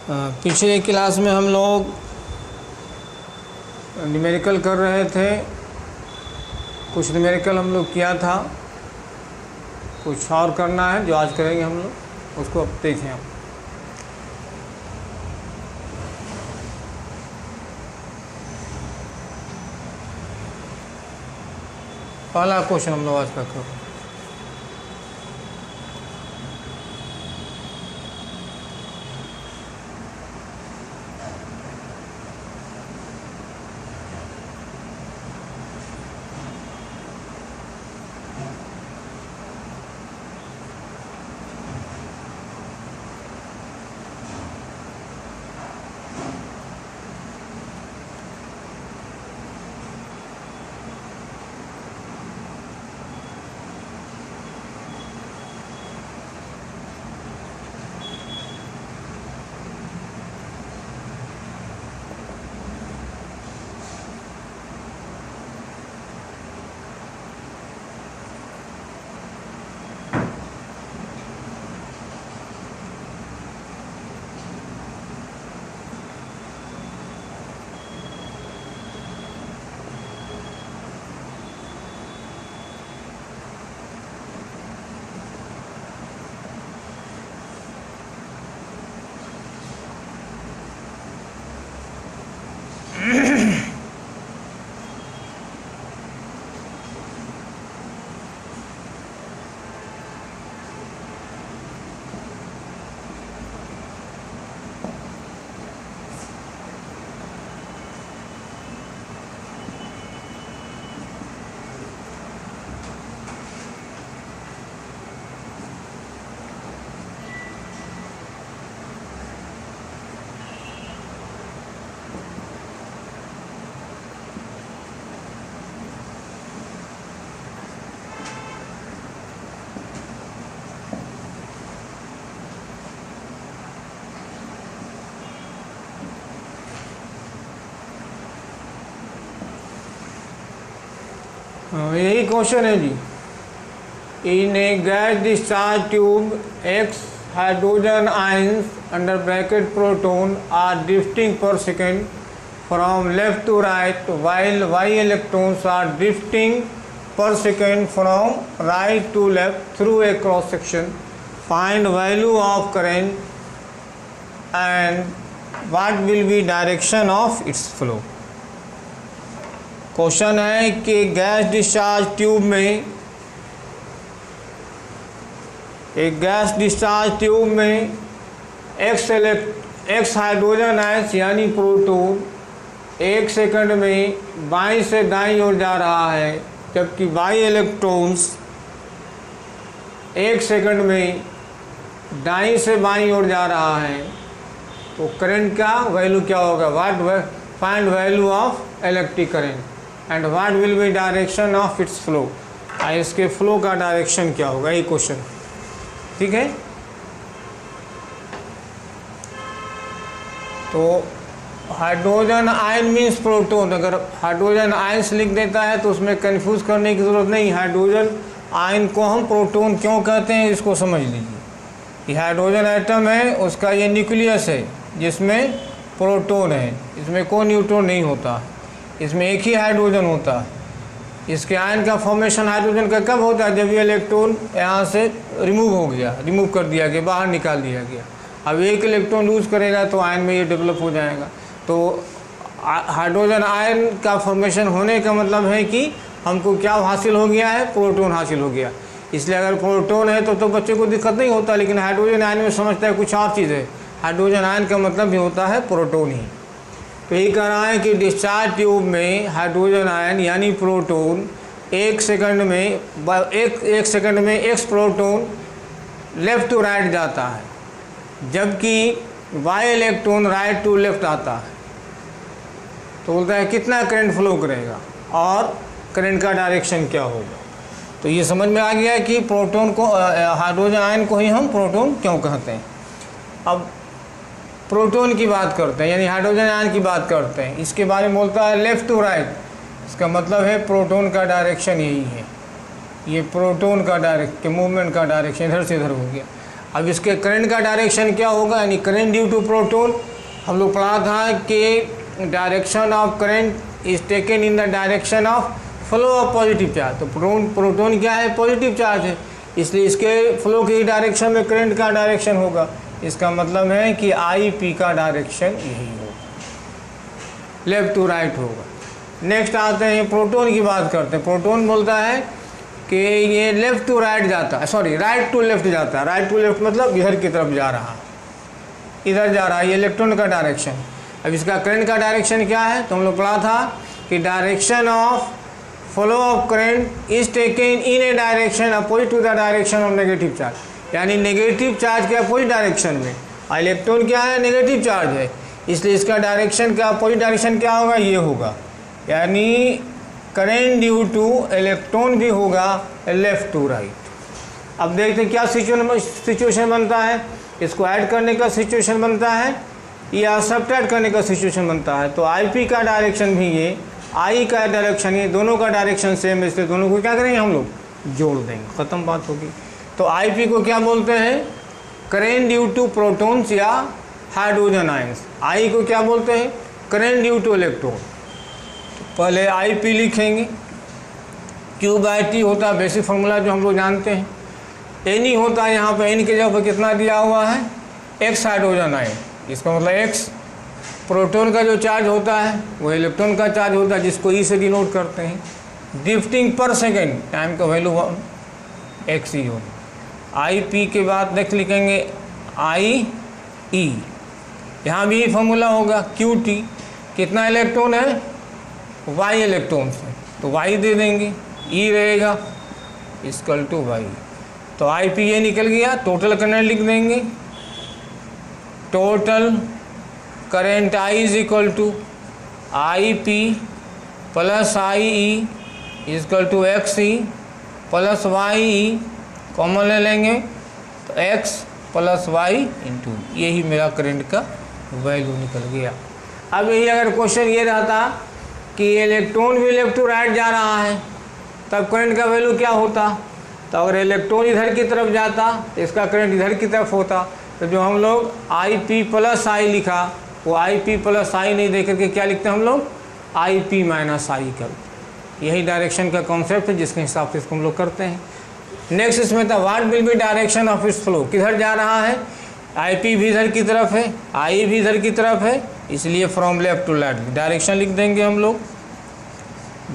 पिछले क्लास में हम लोग न्यूमेरिकल कर रहे थे। कुछ न्यूमेरिकल हम लोग किया था, कुछ और करना है जो आज करेंगे हम लोग, उसको अब देखें। हम पहला क्वेश्चन हम लोग आज का करो। यही क्वेश्चन है जी। In a gas discharge tube X hydrogen ions under bracket proton are drifting per second from left to right while y electrons are drifting per second from right to left through a cross section. Find value of current and what will be direction of its flow. Question है कि gas discharge tube में x hydrogen ions यानी proton 1 second में बाईं से दाईं ओर जा रहा है, जबकि वाई इलेक्ट्रॉन्स 1 सेकंड में दाईं से बाईं ओर जा रहा है। तो करंट का वैल्यू क्या होगा? Find value of electric current and what will be direction of its flow. इसके फ्लो का डायरेक्शन क्या होगा, ये क्वेश्चन। ठीक है, तो हाइड्रोजन आयन मीन्स प्रोटॉन। अगर हाइड्रोजन आयंस लिख देता है तो उसमें कंफ्यूज करने की ज़रूरत नहीं। हाइड्रोजन आयन को हम प्रोटॉन क्यों कहते हैं, इसको समझ लीजिए। ये हाइड्रोजन एटम है, उसका ये न्यूक्लियस है जिसमें प्रोटॉन है, इसमें कोई न्यूट्रॉन नहीं होता, इसमें एक ही हाइड्रोजन होता है। इसके आयन का फॉर्मेशन हाइड्रोजन का कब होता है? जब ये इलेक्ट्रॉन यहाँ से रिमूव कर दिया गया, बाहर निकाल दिया गया। अब एक इलेक्ट्रॉन लूज करेगा तो आयन में ये डेवलप हो जाएगा। तो हाइड्रोजन आयन का फॉर्मेशन होने का मतलब है कि हमको क्या हासिल हो गया है? प्रोटॉन हासिल हो गया। इसलिए अगर प्रोटॉन है तो बच्चे को दिक्कत नहीं होता, लेकिन हाइड्रोजन आयन में समझता है कुछ और चीज़ है। हाइड्रोजन आयन का मतलब भी होता है प्रोटॉन ही। तो यही कह रहा है कि डिस्चार्ज ट्यूब में हाइड्रोजन आयन यानी प्रोटॉन 1 सेकंड में X proton left to right जाता है, जबकि Y electron right to left आता है। तो बोलता है कितना करंट फ्लो करेगा और करंट का डायरेक्शन क्या होगा। तो ये समझ में आ गया कि प्रोटॉन को, हाइड्रोजन आयन को ही हम प्रोटॉन क्यों कहते हैं। अब प्रोटॉन की बात करते हैं, यानी हाइड्रोजन आयन की बात करते हैं। इसके बारे में बोलता है लेफ़्ट टू राइट। इसका मतलब है प्रोटॉन का डायरेक्शन यही है, ये प्रोटॉन का मूवमेंट का डायरेक्शन इधर से इधर हो गया। अब इसके करंट का डायरेक्शन क्या होगा, यानी करंट ड्यू टू प्रोटॉन। हम लोग पढ़ा था कि direction of current is taken in the direction of flow of positive charge. तो प्रोटॉन क्या है, पॉजिटिव चार्ज है, इसलिए इसके फ्लो की डायरेक्शन में करंट का डायरेक्शन होगा। इसका मतलब है कि आई पी का डायरेक्शन यही होगा, लेफ्ट टू राइट होगा। नेक्स्ट आते हैं प्रोटॉन की बात करते हैं। प्रोटॉन बोलता है कि ये लेफ़्ट टू राइट जाता है, सॉरी राइट टू लेफ़्ट जाता है। राइट टू लेफ़्ट मतलब इधर की तरफ जा रहा है, इधर जा रहा है, ये इलेक्ट्रॉन का डायरेक्शन। अब इसका करंट का डायरेक्शन क्या है, तो हम लोग पढ़ा था कि direction of flow of current is taken in a direction opposite to the direction of negative charge, यानी नेगेटिव चार्ज के अपोजिट डायरेक्शन में। इलेक्ट्रॉन क्या है, नेगेटिव चार्ज है, इसलिए इसका डायरेक्शन का अपोजिट डायरेक्शन क्या होगा, ये होगा, यानी करंट ड्यू टू इलेक्ट्रॉन भी होगा लेफ्ट टू राइट। अब देखते हैं क्या सिचुएशन बनता है, इसको ऐड करने का सिचुएशन बनता है या सब्ट्रैक्ट करने का सिचुएशन बनता है। तो आई पी का डायरेक्शन भी ये, आई का डायरेक्शन ये, दोनों का डायरेक्शन सेम है, इसलिए दोनों को क्या करेंगे हम लोग, जोड़ देंगे, ख़त्म बात होगी। तो आई पी को क्या बोलते हैं, करंट ड्यू टू प्रोटॉन्स या हाइड्रोजन आयंस। आई को क्या बोलते हैं, करंट ड्यू टू इलेक्ट्रॉन। पहले आई पी लिखेंगे, क्यू बाई टी होता है बेसिक फार्मूला जो हम लोग जानते हैं। एन ही होता है, यहाँ पे एन के जगह पर कितना दिया हुआ है, एक्स हाइड्रोजन आयन। इसका मतलब एक्स प्रोटॉन का जो चार्ज होता है वो इलेक्ट्रॉन का चार्ज होता है, जिसको ई से डिनोट करते हैं। ड्रिफ्टिंग पर सेकेंड टाइम का वैल्यू एक्स ही होगा। आई पी के बाद नेक्स्ट लिखेंगे आई ई, यहाँ भी फार्मूला होगा क्यू टी, कितना इलेक्ट्रॉन है, वाई इलेक्ट्रॉन है, तो वाई दे देंगे, ई रहेगा इक्वल टू वाई। तो आई पी ये निकल गया, टोटल करंट लिख देंगे, total current I is equal to I P plus I E equal to X E plus Y E, common ले लेंगे तो एक्स प्लस वाई इंटू, यही मेरा करंट का वैल्यू निकल गया। अब यही अगर क्वेश्चन ये रहता कि इलेक्ट्रॉन भी लेफ्ट टू राइट जा रहा है, तब करंट का वैल्यू क्या होता, तो अगर इलेक्ट्रॉन इधर की तरफ जाता तो इसका करंट इधर की तरफ होता। तो जो हम लोग आई पी प्लस आई लिखा, वो आई पी प्लस आई नहीं दे करके क्या लिखते हैं हम लोग, आई पी माइनस आई कर। यही डायरेक्शन का कॉन्सेप्ट है, जिसके हिसाब से इसको हम लोग करते हैं। नेक्स्ट इसमें था what will be direction of its flow, किधर जा रहा है, आई पी भी इधर की तरफ है, आई भी इधर की तरफ है, इसलिए from left to right direction लिख देंगे हम लोग,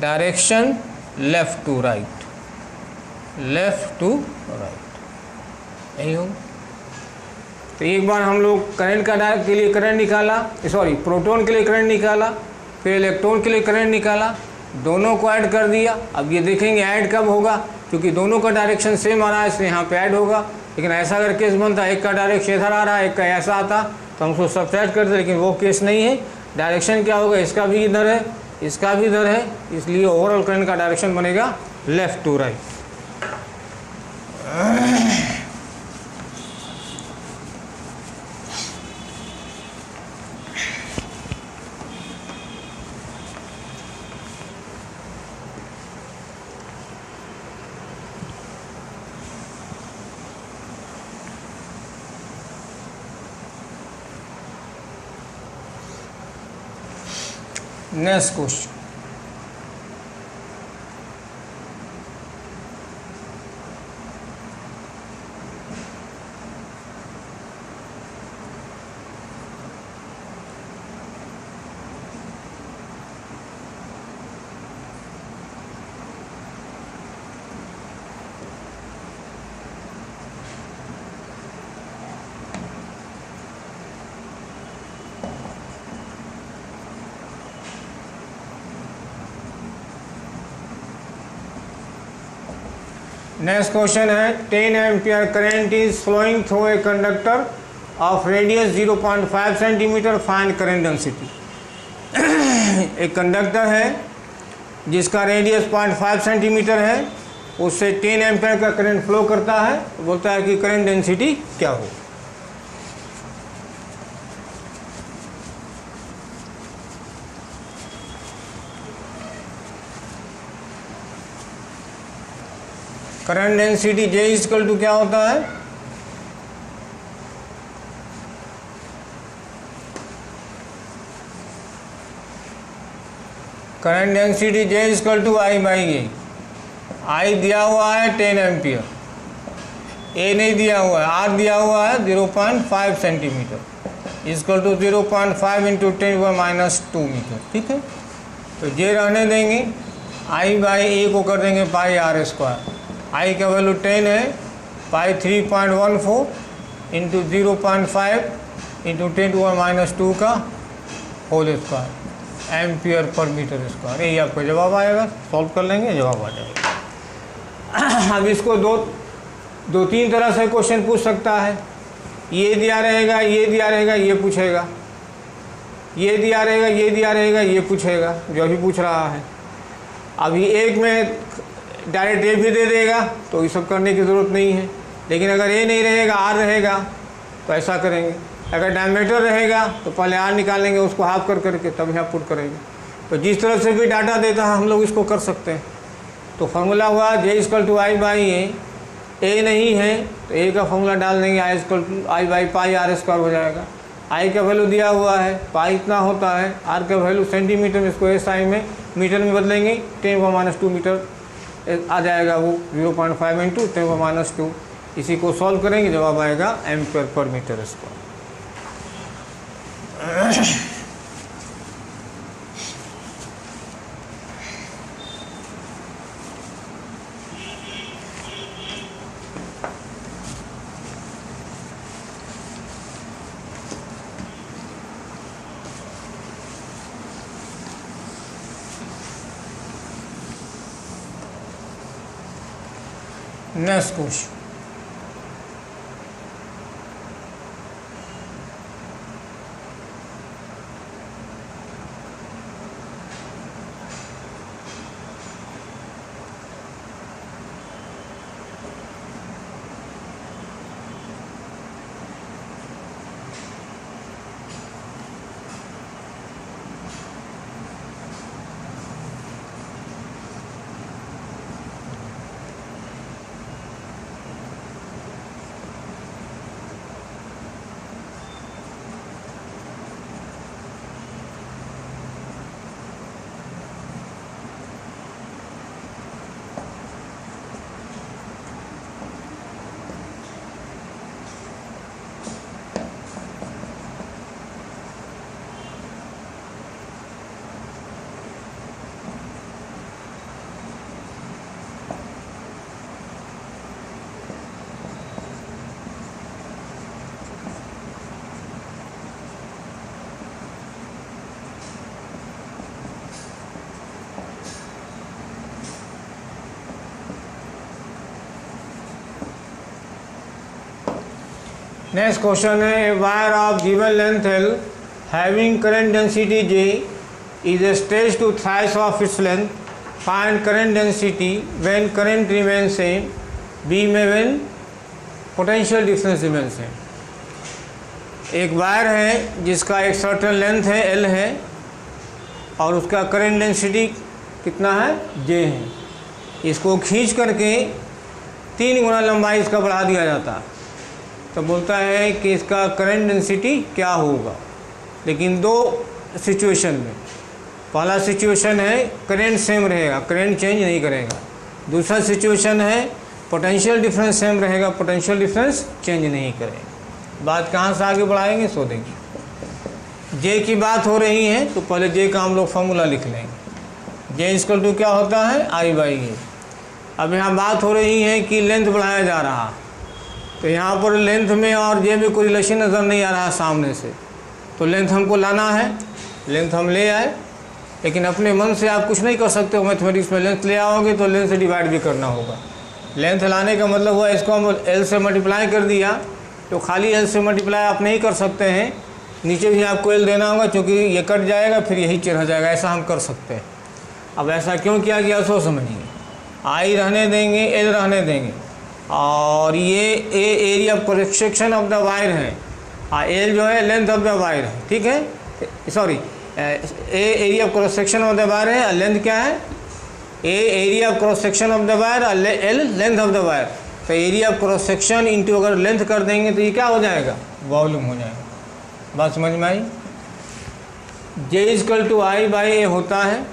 direction left to right, left to right, यही हो। तो एक बार हम लोग करंट के लिए करंट निकाला, सॉरी प्रोटॉन के लिए करंट निकाला, फिर इलेक्ट्रॉन के लिए करंट निकाला, दोनों को ऐड कर दिया। अब ये देखेंगे ऐड कब होगा, क्योंकि दोनों का डायरेक्शन सेम आ रहा है, इसलिए यहाँ पे ऐड होगा। लेकिन ऐसा अगर केस बनता, एक का डायरेक्शन इधर आ रहा है, एक का ऐसा आता, तो हम उसको सब्ट्रैक्ट करते, लेकिन वो केस नहीं है। डायरेक्शन क्या होगा, इसका भी इधर है, इसका भी इधर है, इसलिए ओवरऑल करंट का डायरेक्शन बनेगा left to right. Next question, next question है 10 ampere current is flowing through a conductor of radius 0.5 centimetre, find current density. एक कंडक्टर है जिसका रेडियस 0.5 सेंटीमीटर है, उससे 10 एम्पियर का करंट फ्लो करता है, बोलता है कि करंट डेंसिटी क्या हो। Current density J equal to क्या होता है, current density J equal to I by A. I दिया हुआ है 10 एम्पियर, ए नहीं दिया हुआ है, आर दिया हुआ है 0.5 centimetre equal to 0.5 into 10⁻² metre. ठीक है, तो J रहने देंगे, आई बाई ए को कर देंगे पाई आर स्क्वायर। आई का वैल्यू 10 है, पाई 3.14 इंटू 0.5 इंटू 10⁻² का whole square ampere per metre square. यही आपका जवाब आएगा। सॉल्व कर लेंगे, जवाब आ जाएगा। अब इसको दो तीन तरह से क्वेश्चन पूछ सकता है। ये दिया रहेगा, ये दिया रहेगा, ये पूछेगा, ये दिया रहेगा, ये दिया रहेगा, ये पूछेगा, जो अभी पूछ रहा है। अभी एक में डायरेक्ट ए भी दे देगा तो ये सब करने की ज़रूरत नहीं है, लेकिन अगर ए नहीं रहेगा, आर रहेगा, तो ऐसा करेंगे। अगर डायमीटर रहेगा तो पहले आर निकालेंगे, उसको हाफ कर करके तब यहाँ पुट करेंगे। तो जिस तरह से भी डाटा देता है हम लोग इसको कर सकते हैं। तो फार्मूला हुआ J equal to I by A नहीं है तो ए का फॉर्मूला डाल देंगे, I equal to I by pi r square हो जाएगा। आई का वैल्यू दिया हुआ है, पाई इतना होता है, आर का वैल्यू सेंटीमीटर में, इसको एस आई में मीटर में बदलेंगे, 10⁻² मीटर आ जाएगा वो 0.5 इंटू 10⁻²। इसी को सॉल्व करेंगे, जवाब आएगा ampere per metre square. Next question, next question है, a wire of given length L having current density J is stretched to thrice of its length, find current density when current remain same, B में when potential difference remain same. एक wire है जिसका एक certain length है L है और उसका current density कितना है J है। इसको खींच करके 3 गुना लंबाई इसका बढ़ा दिया जाता है, तो बोलता है कि इसका करंट डेंसिटी क्या होगा। लेकिन दो सिचुएशन में, पहला सिचुएशन है करंट सेम रहेगा, करंट चेंज नहीं करेगा। दूसरा सिचुएशन है पोटेंशियल डिफरेंस सेम रहेगा, पोटेंशियल डिफरेंस चेंज नहीं करेगा। बात कहाँ से आगे बढ़ाएंगे सो देखिए। जे की बात हो रही है तो पहले जे का हम लोग फॉर्मूला लिख लेंगे। जे इक्वल टू क्या होता है आई बाई ए। अब यहाँ बात हो रही है कि लेंथ बढ़ाया जा रहा, तो यहाँ पर लेंथ में और जे में कोई रिलेशन नज़र नहीं आ रहा है सामने से, तो लेंथ हमको लाना है, लेंथ हम ले आए। लेकिन अपने मन से आप कुछ नहीं कर सकते हो, मैथमेटिक्स में लेंथ ले आओगे तो लेंथ से डिवाइड भी करना होगा। लेंथ लाने का मतलब हुआ इसको हम एल से मल्टीप्लाई कर दिया, तो खाली एल से मल्टीप्लाई आप नहीं कर सकते हैं, नीचे भी आपको एल देना होगा, क्योंकि ये कट जाएगा फिर यही रह जाएगा, ऐसा हम कर सकते हैं। अब ऐसा क्यों किया गया सो समझिए। आई रहने देंगे, एल रहने देंगे, और ये A area of cross section of the wire है, एल जो है लेंथ ऑफ द वायर है, ठीक है, sorry A area of cross section of the wire है, लेंथ क्या है A area of cross section of the wire, L length of the wire. तो area of cross section into अगर length कर देंगे तो ये क्या हो जाएगा, वॉल्यूम हो जाएगा। बात समझ में आई। J equal to I by ए होता है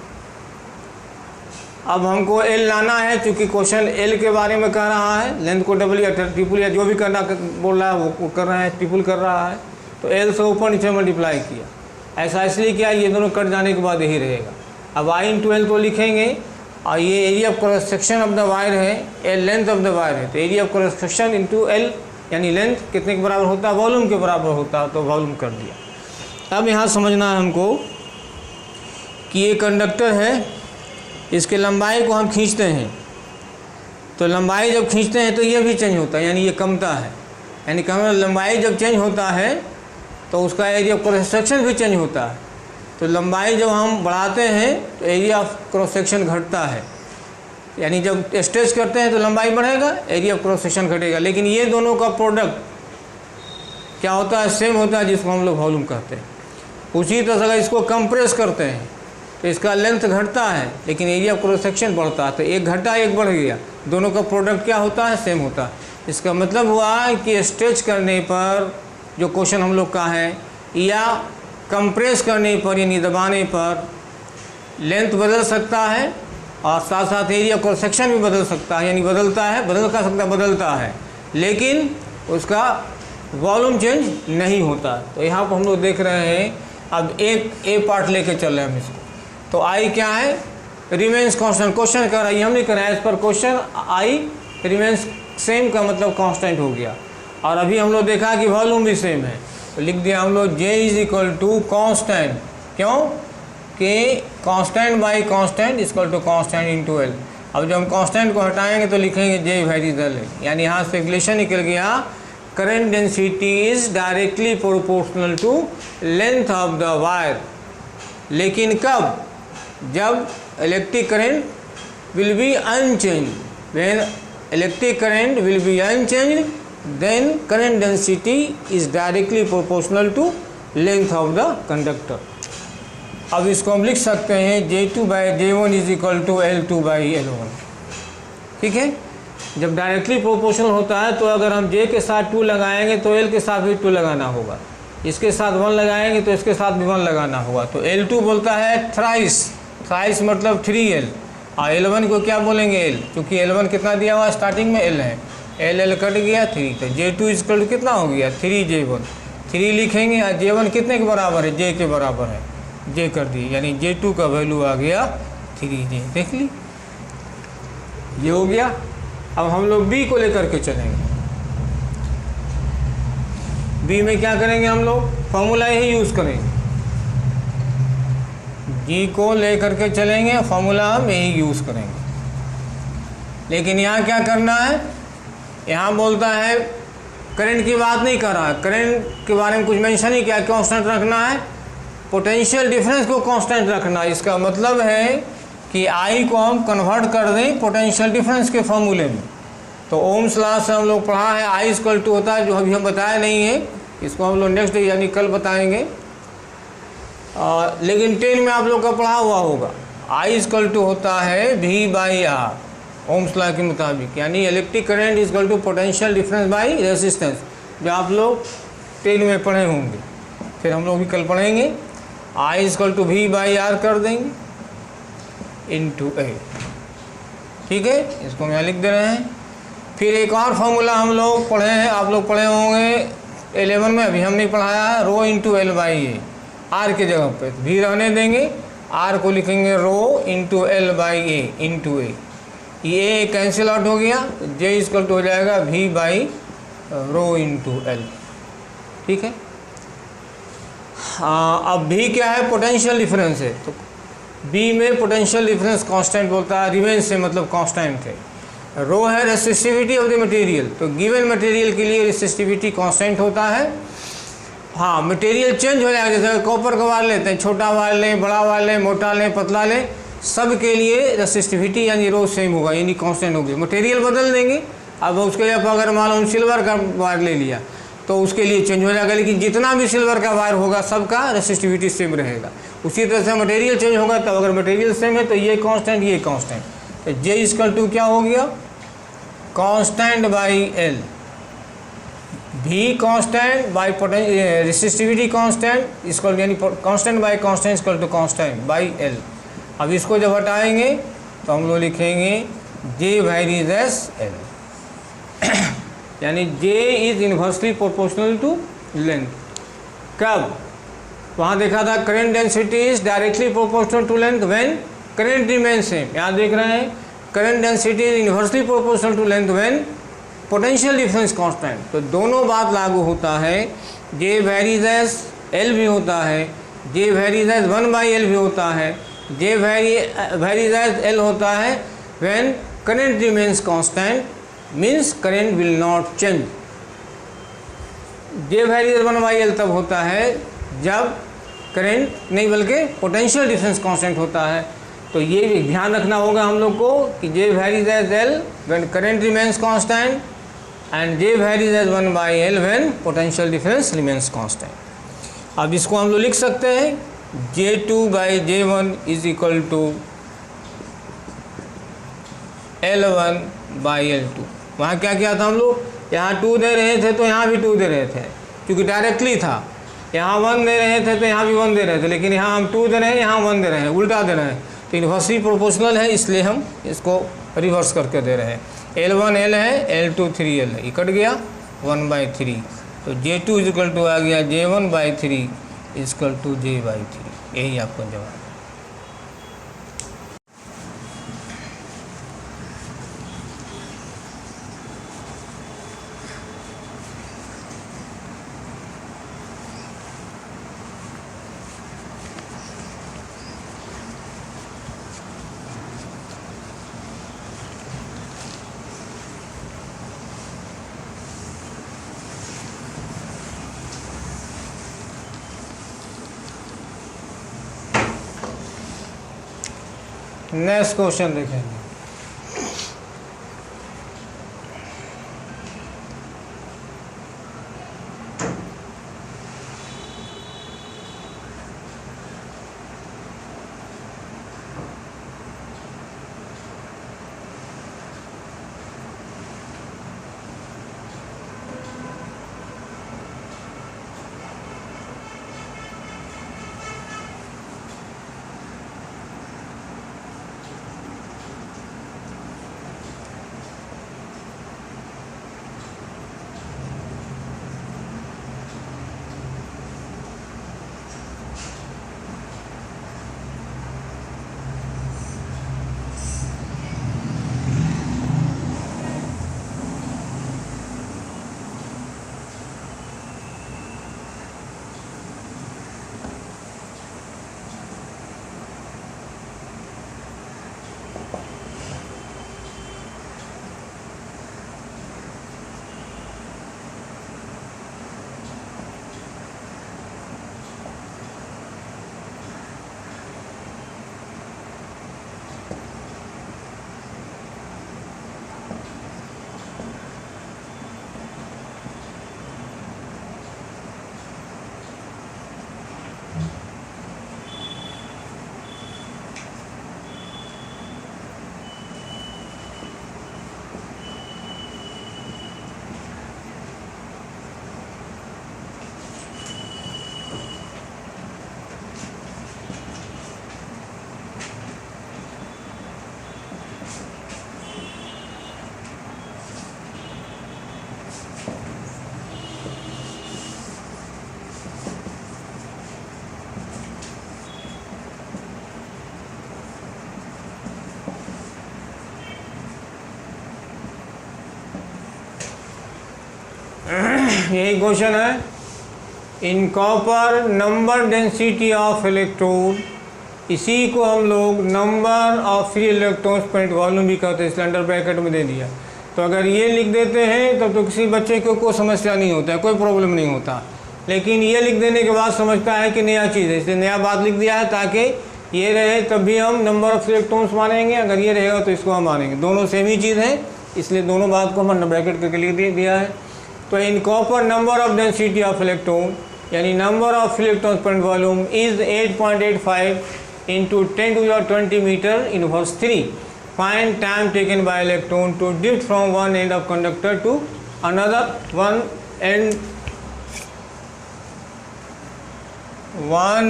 अब हमको एल लाना है, क्योंकि क्वेश्चन एल के बारे में कह रहा है, लेंथ को डबल या ट्रिपल या जो भी करना बोल रहा है वो कर रहा है, ट्रिपल कर रहा है, तो एल से ऊपर नीचे मल्टीप्लाई किया। ऐसा इसलिए किया, ये दोनों कट जाने के बाद यही रहेगा। अब आई इंटू एल तो लिखेंगे, और ये area of cross section of the wire है, L length of the wire है, तो area of cross section into L यानी लेंथ कितने के बराबर होता है, वॉल्यूम के बराबर होता है, तो वॉल्यूम कर दिया। अब यहाँ समझना है हमको कि ये कंडक्टर है, इसके लंबाई को हम खींचते हैं, तो लंबाई जब खींचते हैं तो ये भी चेंज होता है, यानी ये कमता है, यानी कि लंबाई जब चेंज होता है तो उसका एरिया ऑफ क्रॉस सेक्शन भी चेंज होता है। तो लंबाई जब हम बढ़ाते हैं तो एरिया ऑफ क्रॉस सेक्शन घटता है, यानी जब स्ट्रेच करते हैं तो लंबाई बढ़ेगा, एरिया ऑफ क्रॉस सेक्शन घटेगा। लेकिन ये दोनों का प्रोडक्ट क्या होता है, सेम होता है, जिसको हम लोग वॉल्यूम कहते हैं। उसी तरह से अगर इसको कंप्रेस करते हैं तो इसका लेंथ घटता है, लेकिन एरिया ऑफ क्रॉस सेक्शन बढ़ता है, तो एक घटा एक बढ़ गया, दोनों का प्रोडक्ट क्या होता है, सेम होता है। इसका मतलब हुआ कि स्ट्रेच करने पर जो क्वेश्चन हम लोग का है, या कंप्रेस करने पर यानी दबाने पर लेंथ बदल सकता है, और साथ साथ एरिया क्रॉस सेक्शन भी बदल सकता है, यानी बदलता है, बदलता है, लेकिन उसका वॉल्यूम चेंज नहीं होता। तो यहाँ पर हम लोग देख रहे हैं, अब एक ए पार्ट लेके चल रहे हैं हम इसको। तो आई क्या है, रिमेंस कांस्टेंट, क्वेश्चन कर रही हम नहीं कर रहे हैं, as per question I remains same का मतलब कांस्टेंट हो गया। और अभी हम लोग देखा कि वॉल्यूम भी सेम है, तो लिख दिया हम लोग J is equal to constant, क्यों कि constant by constant equal to constant into L. अब जब हम कांस्टेंट को हटाएंगे तो लिखेंगे J वेरी द, यानी यहाँ से रिलेशन निकल गया, current density is directly proportional to length of the wire. लेकिन कब, जब electric current will be unchanged, when electric current will be unchanged then current density is directly proportional to length of the conductor। अब इसको हम लिख सकते हैं J2 by J1 is equal to L2 by L1। ठीक है, जब directly proportional होता है तो अगर हम J के साथ 2 लगाएंगे तो L के साथ भी 2 लगाना होगा, इसके साथ 1 लगाएंगे तो इसके साथ भी 1 लगाना होगा। तो L2 बोलता है थ्राइस, थ्राइस मतलब 3L, और L1 को क्या बोलेंगे L, क्योंकि L1 कितना दिया हुआ स्टार्टिंग में L है, L कट गया 3, तो J2 इक्वल टू कितना हो गया 3J1, 3 लिखेंगे, और J1 कितने के बराबर है, J के बराबर है, J कर दिए, यानी J2 का वैल्यू आ गया 3J। देख ली, ये हो गया। अब हम लोग B को लेकर के चलेंगे, B में क्या करेंगे हम लोग, फॉर्मूला यही यूज़ करेंगे, G को लेकर के चलेंगे, फॉर्मूला हम यही यूज़ करेंगे। लेकिन यहाँ क्या करना है, यहाँ बोलता है करंट की बात नहीं कर रहा है, करंट के बारे में कुछ मेंशन नहीं किया, कांस्टेंट रखना है, पोटेंशियल डिफरेंस को कांस्टेंट रखना। इसका मतलब है कि आई को हम कन्वर्ट कर दें पोटेंशियल डिफरेंस के फॉर्मूले में। तो ओम्स लॉ से हम लोग पढ़ा है, आई इक्वल टू होता है, जो अभी हम बताया नहीं है, इसको हम लोग नेक्स्ट यानी कल बताएंगे, लेकिन 10 में आप लोग का पढ़ा हुआ होगा। आई इक्वल टू होता है V by R, ohm's law के मुताबिक, यानी electric current is equal to potential difference by resistance, जो आप लोग 10 में पढ़े होंगे, फिर हम लोग भी कल पढ़ेंगे। I is equal to V by R कर देंगे इंटू ए। ठीक है, इसको हम यहाँ लिख दे रहे हैं। फिर एक और फार्मूला हम लोग पढ़े हैं, आप लोग पढ़े होंगे 11 में, अभी हम नहीं पढ़ाया है, rho into L by A, R के जगह पे भी रहने देंगे, आर को लिखेंगे rho into L by A into A, ये कैंसिल आउट हो गया, J इक्वल टू हो जाएगा V by rho into L. ठीक है, अब V क्या है, पोटेंशियल डिफरेंस है, तो B में पोटेंशियल डिफरेंस कांस्टेंट बोलता है, रिमेन से मतलब कांस्टेंट है। रो है रेसिस्टिविटी ऑफ द मटेरियल, तो गिवन मटेरियल के लिए रेसिस्टिविटी कांस्टेंट होता है। हाँ, मटेरियल चेंज हो जाएगा, जैसे कॉपर का वायर लेते हैं, छोटा वायर लें, बड़ा वायर लें, मोटा लें, पतला लें, सब के लिए रेसिस्टिविटी यानी रो सेम होगा, यानी कांस्टेंट होगी। मटेरियल बदल देंगे, अब उसके लिए अगर मान लो सिल्वर का वायर ले लिया तो उसके लिए चेंज हो जाएगा, लेकिन जितना भी सिल्वर का वायर होगा सबका रेसिस्टिविटी सेम रहेगा। उसी तरह से मटेरियल चेंज होगा, तब अगर मटेरियल सेम है तो ये कांस्टेंट, ये कांस्टेंट, तो J इक्वल टू क्या हो गया, constant by L, V constant by resistivity constant equal, यानी constant by constant equal to constant by L. अब इसको जब हटाएंगे तो हम लोग लिखेंगे J varies as L यानी J is inversely proportional to length. कब? वहाँ देखा था current density is directly proportional to length when current remain same. यहाँ देख रहे हैं current density is inversely proportional to length when potential difference constant. तो दोनों बात लागू होता है। J वेरीज एज L भी होता है, J वेरीज एज 1/L भी होता है, J वेरीज एज L होता है when current remains constant means current will not change. J varies 1/L तब होता है जब करंट नहीं बल्कि पोटेंशियल डिफरेंस कांस्टेंट होता है। तो ये भी ध्यान रखना होगा हम लोग को कि J varies as L when current remains constant and J varies as 1/L when potential difference remains constant. अब इसको हम लोग लिख सकते हैं J2/J1 is equal to L1/L2। वहाँ क्या किया था हम लोग, यहाँ 2 दे रहे थे तो यहाँ भी 2 दे रहे थे क्योंकि डायरेक्टली था। यहाँ 1 दे रहे थे तो यहाँ भी 1 दे रहे थे, लेकिन यहाँ हम 2 दे रहे हैं, यहाँ 1 दे रहे हैं, उल्टा दे रहे हैं। तो इन्वर्सली प्रोपोर्शनल है इसलिए हम इसको रिवर्स करके दे रहे हैं। L1 L है, L2 3L है, ये कट गया 1/3। तो J2 इज इक्वल टू आ गया J1/3 is equal to J/3। यही आपको जवाब। नेक्स्ट क्वेश्चन देखेंगे। यही क्वेश्चन है। इन copper number density of electron, इसी को हम लोग नंबर ऑफ फ्री इलेक्ट्रॉन्स पर वॉल्यूम भी कहते हैं, सिलेंडर ब्रैकेट में दे दिया। तो अगर ये लिख देते हैं तब तो किसी बच्चे को कोई समस्या नहीं होता है, कोई प्रॉब्लम नहीं होता। लेकिन ये लिख देने के बाद समझता है कि नया चीज़ है, इसलिए नया बात लिख दिया है ताकि ये रहे तब भी हम नंबर ऑफ इलेक्ट्रॉन्स मानेंगे, अगर ये रहेगा तो इसको हम मानेंगे। दोनों सेम ही चीज़ है, इसलिए दोनों बात को हमने ब्रैकेट करके लिख दिया है। तो in copper number of density of electron यानी नंबर ऑफ इलेक्ट्रॉन्स पर volume is 8.85 into 10⁻20 metre inverse 3। Find time taken by electron to drift from one end of conductor to another one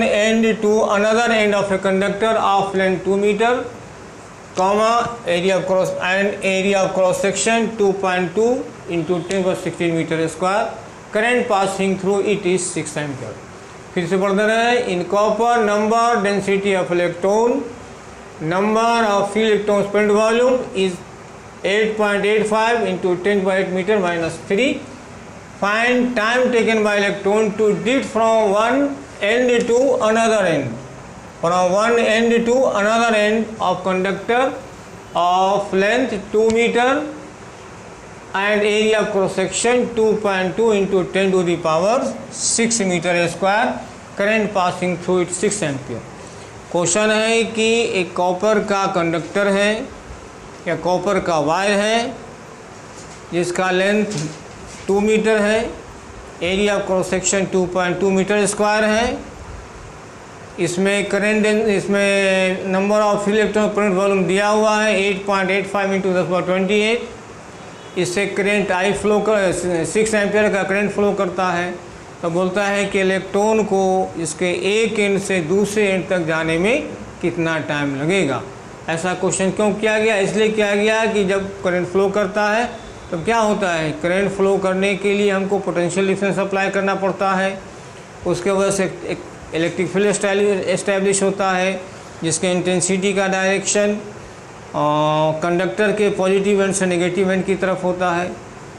end to another end of a conductor of length 2 metre. comma area of cross section 2.2 into 10^16 meter square, current passing through it is 6 ampere। फिर से पढ़ दे रहे हैं। इन copper number density of electron, number of free electron spent volume is 8.85 into 10^8 meter minus 3। Find time taken by electron to drift from one end to another end, from one end to another end of conductor of length 2 meter and area of cross section 2.2 into 10 to the power 6 meter square, current passing through it 6 ampere। Question है कि एक copper का conductor है या copper का wire है जिसका length 2 metre है, area of cross section 2.2 metre square है। इसमें करंट, इसमें number of free electron current volume दिया हुआ है 8.85 into 10^28। इससे करंट आई फ्लो कर 6 एम्पियर का करंट फ्लो करता है। तो बोलता है कि इलेक्ट्रॉन को इसके एक एंड से दूसरे एंड तक जाने में कितना टाइम लगेगा। ऐसा क्वेश्चन क्यों किया गया? इसलिए किया गया कि जब करंट फ्लो करता है तो क्या होता है, करंट फ्लो करने के लिए हमको पोटेंशियल डिफरेंस अप्लाई करना पड़ता है। उसके वजह से एक इलेक्ट्रिक फील्ड एस्टैब्लिश होता है जिसके इंटेंसिटी का डायरेक्शन कंडक्टर के पॉजिटिव एंड से नेगेटिव एंड की तरफ होता है।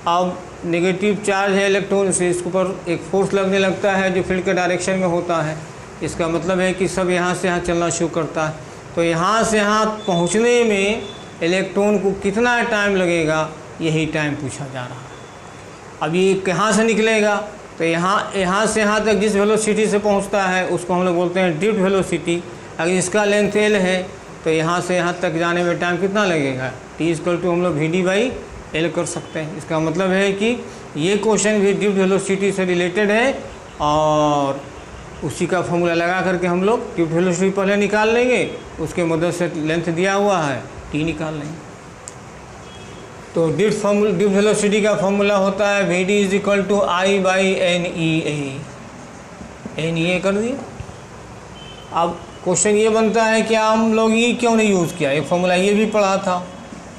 अब नेगेटिव चार्ज है इलेक्ट्रॉन से, इसके ऊपर एक फोर्स लगने लगता है जो फील्ड के डायरेक्शन में होता है। इसका मतलब है कि सब यहाँ से यहाँ चलना शुरू करता है। तो यहाँ से यहाँ पहुँचने में इलेक्ट्रॉन को कितना टाइम लगेगा, यही टाइम पूछा जा रहा है। अब ये कहाँ से निकलेगा? तो यहाँ से यहाँ तक जिस वेलोसिटी से पहुँचता है उसको हम लोग बोलते हैं ड्रिफ्ट वेलोसिटी। अगर इसका लेंथ एल है तो यहाँ से यहाँ तक जाने में टाइम कितना लगेगा? टी इक्वल टू हम लोग VD/L कर सकते हैं। इसका मतलब है कि ये क्वेश्चन भी ड्रिफ्ट वेलोसिटी से रिलेटेड है और उसी का फॉर्मूला लगा करके हम लोग ड्रिफ्ट वेलोसिटी पहले निकाल लेंगे, उसके मदद से लेंथ दिया हुआ है टी निकाल लेंगे। तो ड्रिफ्ट वेलोसिटी का फॉर्मूला होता है VD = I/NEA। NEA कर दिए। अब क्वेश्चन ये बनता है कि हम लोग ये क्यों नहीं यूज़ किया? एक फॉर्मूला ये भी पढ़ा था।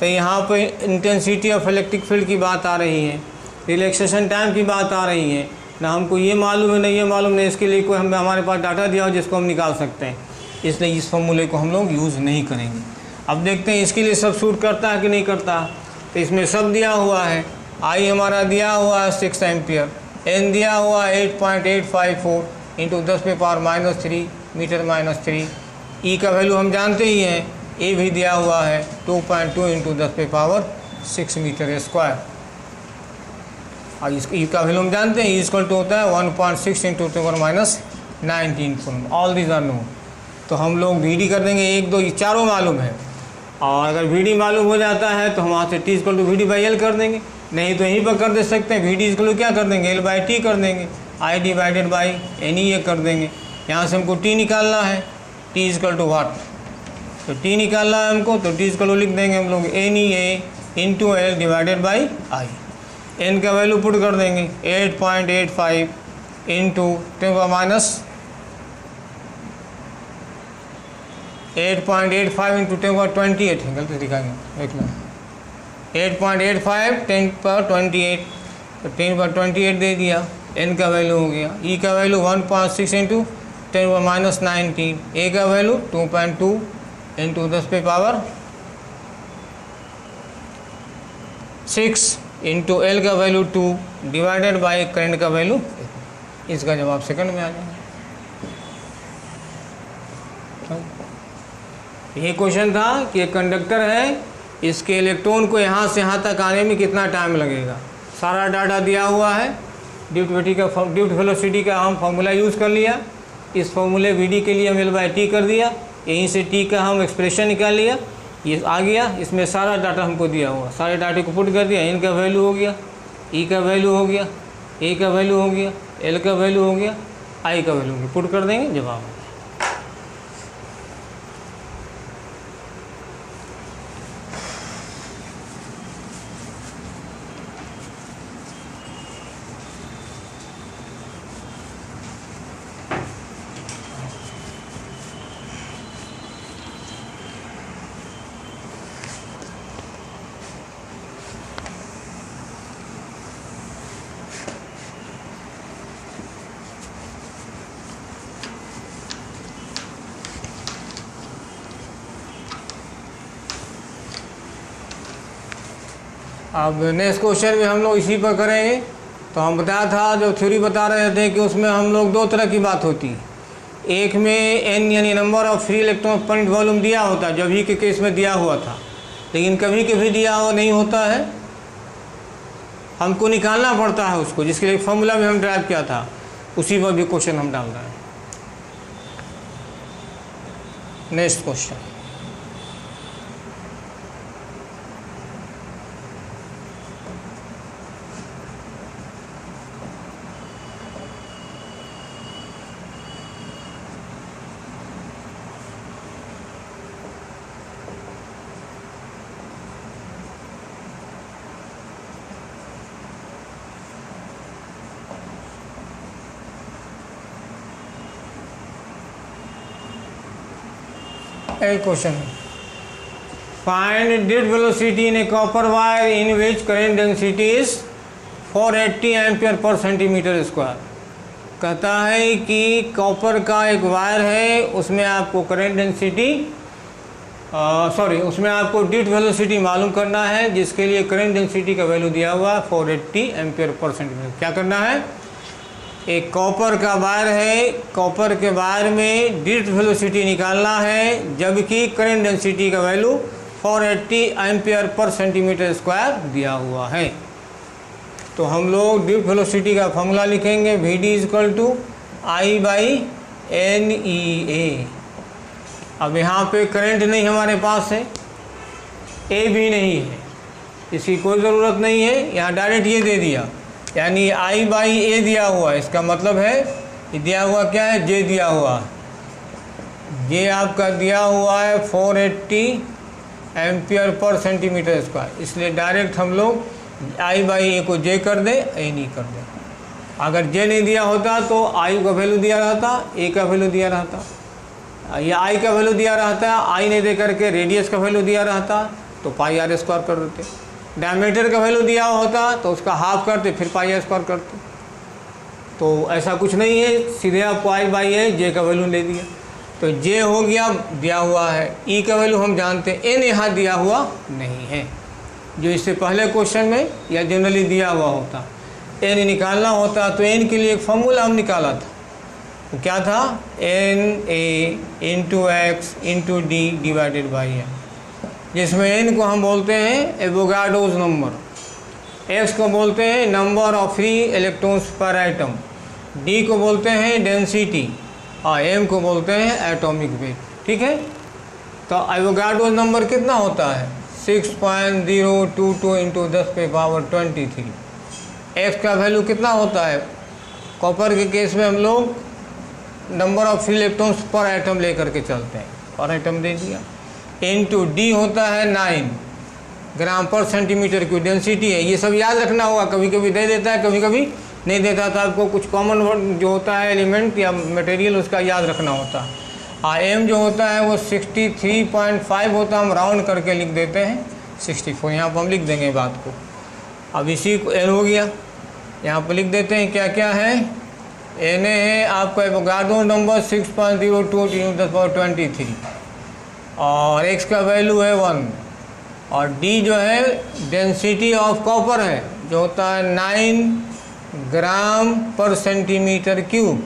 तो यहाँ पे इंटेंसिटी ऑफ इलेक्ट्रिक फील्ड की बात आ रही है, रिलैक्सेशन टाइम की बात आ रही है ना, हमको ये मालूम है ना ये मालूम नहीं, इसके लिए कोई हमारे पास डाटा दिया हो जिसको हम निकाल सकते हैं, इसलिए इस फॉर्मूले को हम लोग यूज़ नहीं करेंगे। अब देखते हैं इसके लिए सब सूट करता है कि नहीं करता। तो इसमें सब दिया हुआ है। आई हमारा दिया हुआ है 6 एम्पियर, एन दिया हुआ है 8.854 into 10⁻³ मीटर -3। ई का वैल्यू हम जानते ही हैं, ए भी दिया हुआ है 2.2 into 10⁻6 मीटर स्क्वायर। और इस ई का वैल्यू हम जानते हैं, इक्वल टू होता है 1.6 into 10⁻19। All these are known. तो हम लोग VD कर देंगे, 1 2 चारों मालूम है। और अगर VD मालूम हो जाता है तो हम वहाँ से T = VD/L कर देंगे, नहीं तो यहीं पर कर दे सकते हैं। VD = क्या कर देंगे, L/T कर देंगे, I/NEA कर देंगे। यहाँ से हमको T निकालना है, T = व्हाट, तो T निकालना है हमको, तो T = लिख देंगे हम लोग NEA × L/I। N का वैल्यू पुट कर देंगे 8.85 into 10⁻8.85 है, गलती दिखाएंगे एक मिनट, 8.85 10⁻28, तो 10⁻28 दे दिया। N का वैल्यू हो गया, E का वैल्यू 1.6 into 10⁻19, A का वैल्यू 2.2 into 10⁻6 into L का वैल्यू 2 डिवाइडेड बाय करंट का वैल्यू। इसका जवाब सेकंड में आ जाएगा। ये क्वेश्चन था कि एक कंडक्टर है, इसके इलेक्ट्रॉन को यहाँ से यहाँ तक आने में कितना टाइम लगेगा। सारा डाटा दिया हुआ है। ड्रिफ्ट वेलोसिटी का हम फार्मूला यूज़ कर लिया। इस फार्मूले VD के लिए हम L/T कर दिया, यहीं से T का हम एक्सप्रेशन निकाल लिया, ये आ गया। इसमें सारा डाटा हमको दिया हुआ, सारे डाटे को पुट कर दिया। N का वैल्यू हो गया, E का वैल्यू हो गया, A का वैल्यू हो गया, L का वैल्यू हो गया, I का वैल्यू हो गया, पुट कर देंगे, जवाब। अब नेक्स्ट क्वेश्चन भी हम लोग इसी पर करेंगे। तो हम बताया था, जो थ्योरी बता रहे थे कि उसमें हम लोग दो तरह की बात होती है। एक में n यानी नंबर ऑफ फ्री इलेक्ट्रॉन पर यूनिट वॉल्यूम दिया होता है, जब ही के केस में दिया हुआ था, लेकिन कभी कभी दिया हुआ नहीं होता है, हमको निकालना पड़ता है उसको, जिसके लिए फॉर्मूला भी हम ड्राइव किया था, उसी पर भी क्वेश्चन हम डाल रहे हैं। Next question, question find drift velocity in A copper wire in which current density is 480 ampere per centimetre square. कहता है कि कॉपर का एक वायर है, उसमें आपको करंट डेंसिटी उसमें आपको ड्रिफ्ट वेलोसिटी मालूम करना है, जिसके लिए करंट डेंसिटी का वैल्यू दिया हुआ है 480 एम्पियर पर सेंटीमीटर। क्या करना है, एक कॉपर का वायर है, कॉपर के वायर में ड्रिफ्ट वेलोसिटी निकालना है, जबकि करंट डेंसिटी का value 480 ampere per centimetre square दिया हुआ है। तो हम लोग ड्रिफ्ट वेलोसिटी का फॉर्मूला लिखेंगे, VD = I/NEA। अब यहाँ पे करंट नहीं हमारे पास है, ए भी नहीं है, इसकी कोई ज़रूरत नहीं है, यहाँ डायरेक्ट ये दे दिया, यानी I/A दिया हुआ है। इसका मतलब है ये दिया हुआ क्या है, J दिया हुआ है, ये आपका दिया हुआ है 480 एम्पियर पर सेंटीमीटर स्क्वायर, इसलिए डायरेक्ट हम लोग I/A को J कर दें, A नहीं कर दें। अगर J नहीं दिया होता तो I का वैल्यू दिया रहता, A का वैल्यू दिया रहता, या I का वैल्यू दिया रहता, I नहीं दे करके रेडियस का वैल्यू दिया रहता तो πr² कर देते। डायमीटर का वैल्यू दिया होता तो उसका हाफ करते, फिर πr² करते। तो ऐसा कुछ नहीं है, सीधे आपको I/A J का वैल्यू ले दिया, तो J हो गया दिया हुआ है, E का वैल्यू हम जानते हैं, N यहाँ दिया हुआ नहीं है, जो इससे पहले क्वेश्चन में या जनरली दिया हुआ होता। N निकालना होता तो N के लिए एक फॉर्मूला हम निकाला था, तो क्या था, NA × X × D / N, जिसमें N को हम बोलते हैं एवोगाड्रोस नंबर, X को बोलते हैं नंबर ऑफ फ्री इलेक्ट्रॉन्स पर एटम, D को बोलते हैं डेंसिटी और M को बोलते हैं एटॉमिक वेट। ठीक है, तो एवोगाड्रोस नंबर कितना होता है, 6.022 × 10⁻23। X का वैल्यू कितना होता है, कॉपर के केस में हम लोग नंबर ऑफ फ्री इलेक्ट्रॉन्स पर एटम लेकर के चलते हैं, पर एटम दे दिया, इनटू D होता है 9 ग्राम पर सेंटीमीटर की डेंसिटी है। ये सब याद रखना होगा, कभी कभी दे देता है, कभी कभी नहीं देता था, आपको कुछ कॉमन जो होता है एलिमेंट या मटेरियल उसका याद रखना होता है। M जो होता है वो 63.5 होता है, हम राउंड करके लिख देते हैं 64, यहाँ पर हम लिख देंगे बात को। अब इसी को N हो गया, यहाँ पर लिख देते हैं क्या क्या है, Na है आपका एवोगाड्रो नंबर 6.02 × 10⁻23 और X का वैल्यू है 1, और D जो है डेंसिटी ऑफ कॉपर है, जो होता है 9 ग्राम पर सेंटीमीटर क्यूब,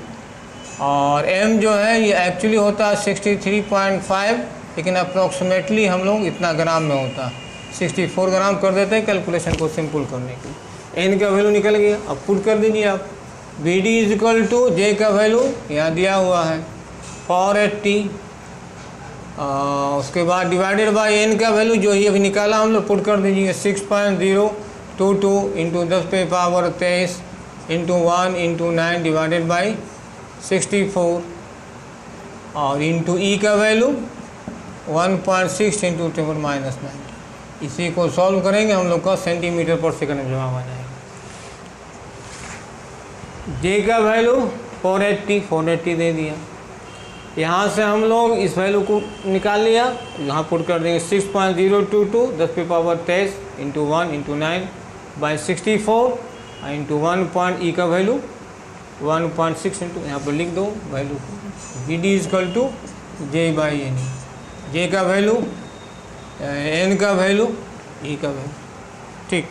और M जो है ये एक्चुअली होता है 63.5, लेकिन अप्रॉक्सीमेटली हम लोग इतना ग्राम में होता है, 64 ग्राम कर देते हैं कैलकुलेशन को सिंपल करने के लिए। N का वैल्यू निकल गया, अब पुट कर दीजिए आप, VD = J का वैल्यू यहाँ दिया हुआ है 480, उसके बाद डिवाइडेड बाय N का वैल्यू जो ही अभी निकाला हम लोग पुट कर दीजिए, 6.022 × 10⁻23 × 1 × 9 डिवाइडेड बाई 64 और इंटू E का वैल्यू 1.6 × 10⁻⁹। इसी को सॉल्व करेंगे हम लोग का सेंटीमीटर पर सेकंड में जवाब आ जाएगा। J का वैल्यू 480 दे दिया, यहाँ से हम लोग इस वैल्यू को निकाल लिया, यहाँ पुट कर देंगे 6.022 10⁻23 × 1 × 9 बाई 64 इंटू 1 E का वैल्यू 1.6 इंटू यहाँ पर लिख दो वैल्यू, VD = J/N, J का वैल्यू, N का वैल्यू, E का वैल्यू। ठीक।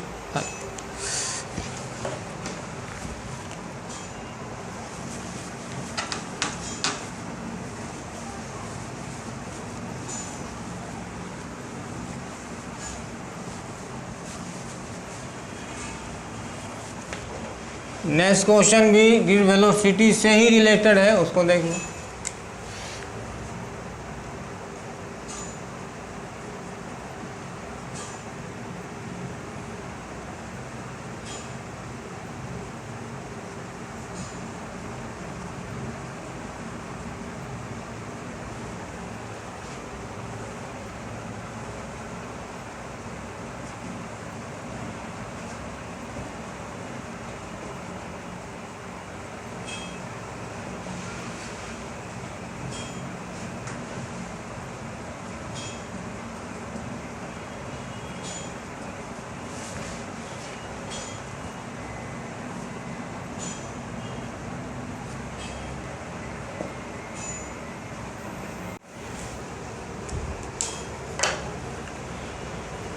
नेक्स्ट क्वेश्चन भी ग्रिड वेलोसिटी से ही रिलेटेड है, उसको देख लो।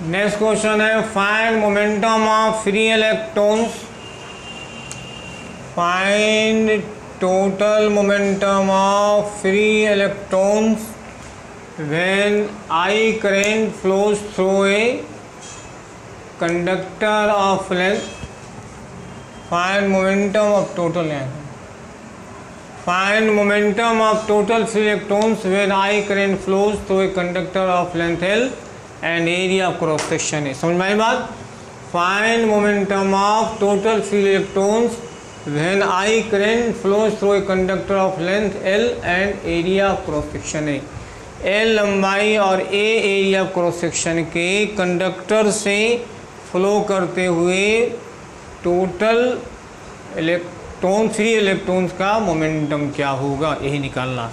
नेक्स्ट क्वेश्चन है find momentum of free electrons, find total momentum of free electrons when I current flows through a conductor of length, find momentum of total find momentum of total free electrons when I current flows through a conductor of length L and area of cross section है। समझ में आई बात? Find momentum of total free electrons when I current flows through a conductor of length L and area of cross section है। L लंबाई और A area of cross section के conductor से flow करते हुए टोटल इलेक्ट्रॉन फ्री इलेक्ट्रॉन्स का momentum क्या होगा, यही निकालना है।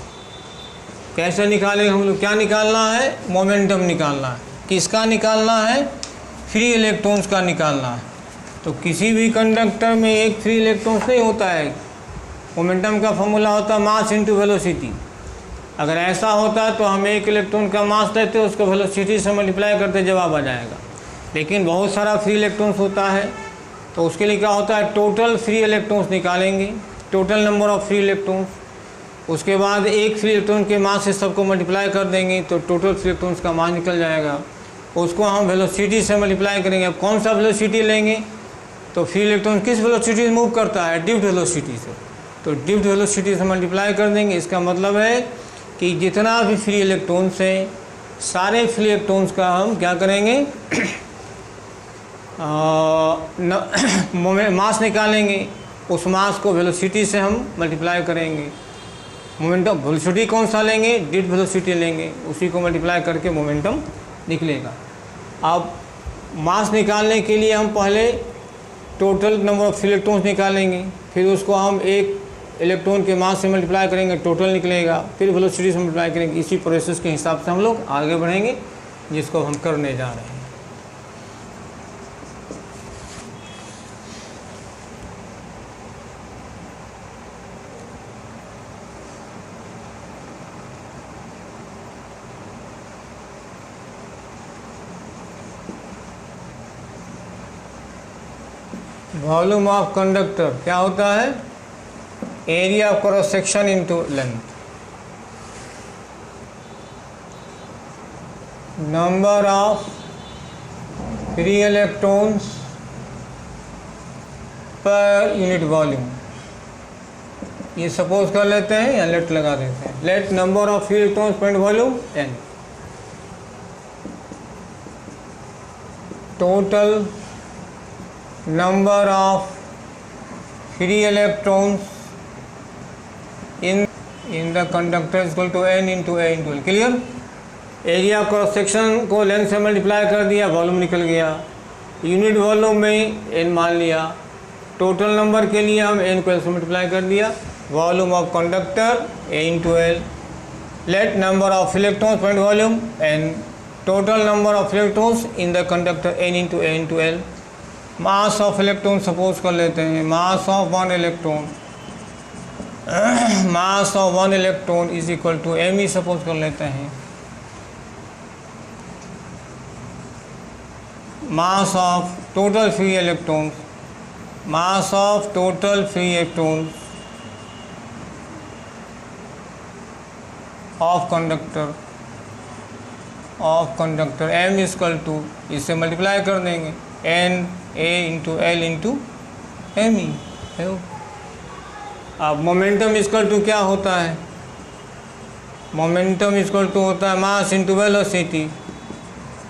कैसे निकालेंगे हम लोग? क्या निकालना है? मोमेंटम निकालना है। किसका निकालना है? फ्री इलेक्ट्रॉन्स का निकालना है। तो किसी भी कंडक्टर में एक फ्री इलेक्ट्रॉन्स नहीं होता है। मोमेंटम का फॉर्मूला होता है मास इंटू वेलोसिटी। अगर ऐसा होता तो हम एक इलेक्ट्रॉन का मास लेते, उसको वेलोसिटी से मल्टीप्लाई करते, जवाब आ जाएगा। लेकिन बहुत सारा फ्री इलेक्ट्रॉन्स होता है, तो उसके लिए क्या होता है? टोटल फ्री इलेक्ट्रॉन्स निकालेंगे, total number of free electrons. उसके बाद एक फ्री इलेक्ट्रॉन के मास से सबको मल्टीप्लाई कर देंगे, तो टोटल फ्री इलेक्ट्रॉन्स का मास निकल जाएगा। उसको हम वेलोसिटी से मल्टीप्लाई करेंगे। अब कौन सा वेलोसिटी लेंगे? तो फ्री इलेक्ट्रॉन किस वेलोसिटी से मूव करता है? ड्रिफ्ट वेलोसिटी से। तो ड्रिफ्ट वेलोसिटी से मल्टीप्लाई कर देंगे। इसका मतलब है कि जितना भी फ्री इलेक्ट्रॉन्स है, सारे फ्री इलेक्ट्रॉन्स का हम क्या करेंगे? मास निकालेंगे। उस मास को वेलोसिटी से हम मल्टीप्लाई करेंगे। मोमेंटम वेलोसिटी कौन सा लेंगे? ड्रिफ्ट वेलोसिटी लेंगे, उसी को मल्टीप्लाई करके मोमेंटम निकलेगा। अब मास निकालने के लिए हम पहले टोटल नंबर ऑफ इलेक्ट्रॉन्स निकालेंगे, फिर उसको हम एक इलेक्ट्रॉन के मास से मल्टीप्लाई करेंगे, टोटल निकलेगा, फिर वेलोसिटी से मल्टीप्लाई करेंगे। इसी प्रोसेस के हिसाब से हम लोग आगे बढ़ेंगे, जिसको हम करने जा रहे हैं। वॉल्यूम ऑफ कंडक्टर क्या होता है? Area of cross section into length. Number of free electrons per unit volume. ये सपोज कर लेते हैं या लेट लगा देते हैं। Let number of free electrons पर volume n। Total number of free electrons in the conductor is equal to n into a into l। Clear? Area cross section को लेंथ से मल्टीप्लाई कर दिया, वॉल्यूम निकल गया। यूनिट वॉल्यूम में n मान लिया। टोटल नंबर के लिए हम n को l से मल्टीप्लाई कर दिया। Volume of conductor a into l। Let number of electrons point volume n। Total number of electrons in the conductor n into a into l। Mass of electron suppose कर लेते हैं। Mass of one electron, mass of one electron is equal to m ही suppose कर लेते हैं। Mass of total free electrons, mass of total free electrons of conductor m is equal to, इससे multiply कर देंगे n a into l into M E. अब momentum equal to क्या होता है? मोमेंटम इक्वल टू होता है mass into velocity.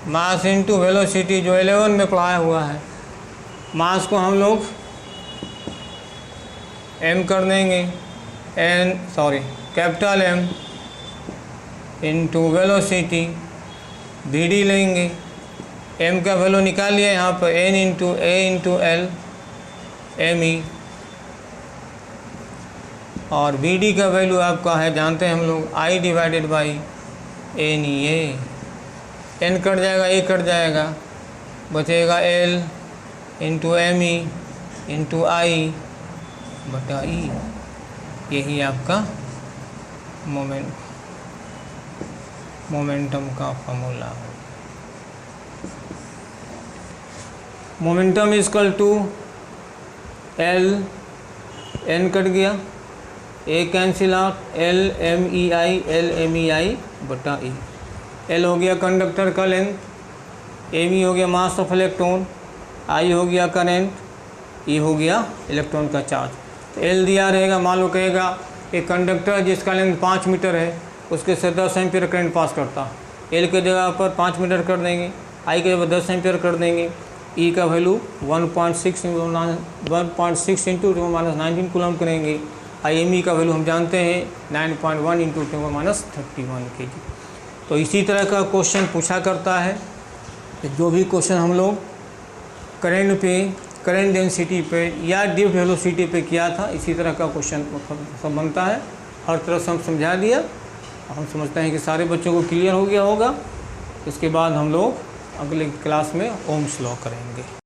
Mass into velocity जो 11 में पढ़ाया हुआ है। मास को हम लोग m कर देंगे capital M into velocity vd लेंगे। m का वैल्यू निकालिए यहाँ पर n into a into l M E, और vd का वैल्यू आपका है जानते हैं हम लोग I divided by N E A. n कट जाएगा, a कट जाएगा, बचेगा l into M E into I बटा ई। यही आपका मोमेंटम का फॉर्मूला है। Momentum equal to L, N कट गया, A cancel out, L M E I बटा ई। एल हो गया कंडक्टर का लेंथ, एम ई हो गया मास ऑफ इलेक्ट्रॉन, आई हो गया करंट, ई हो गया इलेक्ट्रॉन का चार्ज। तो एल दिया रहेगा, मान लो कहेगा एक कंडक्टर जिसका लेंथ 5 मीटर है उसके से 10 एम्पियर करंट पास करता। एल के जगह पर 5 मीटर कर देंगे, आई के जगह 10 एम्पियर कर देंगे, ई का वैल्यू 1.6 इंटू 10⁻19 कूलम करेंगे। आई एम ई का वैल्यू हम जानते हैं 9.1 इंटू 10⁻31 kg। तो इसी तरह का क्वेश्चन पूछा करता है। जो भी क्वेश्चन हम लोग करंट डेंसिटी पे या ड्रिफ्ट वेलोसिटी पे किया था, इसी तरह का क्वेश्चन सब बनता है। हर तरह से हम समझा दिया। हम समझते हैं कि सारे बच्चों को क्लियर हो गया होगा। इसके बाद हम लोग अगले क्लास में ओम्स लॉ करेंगे।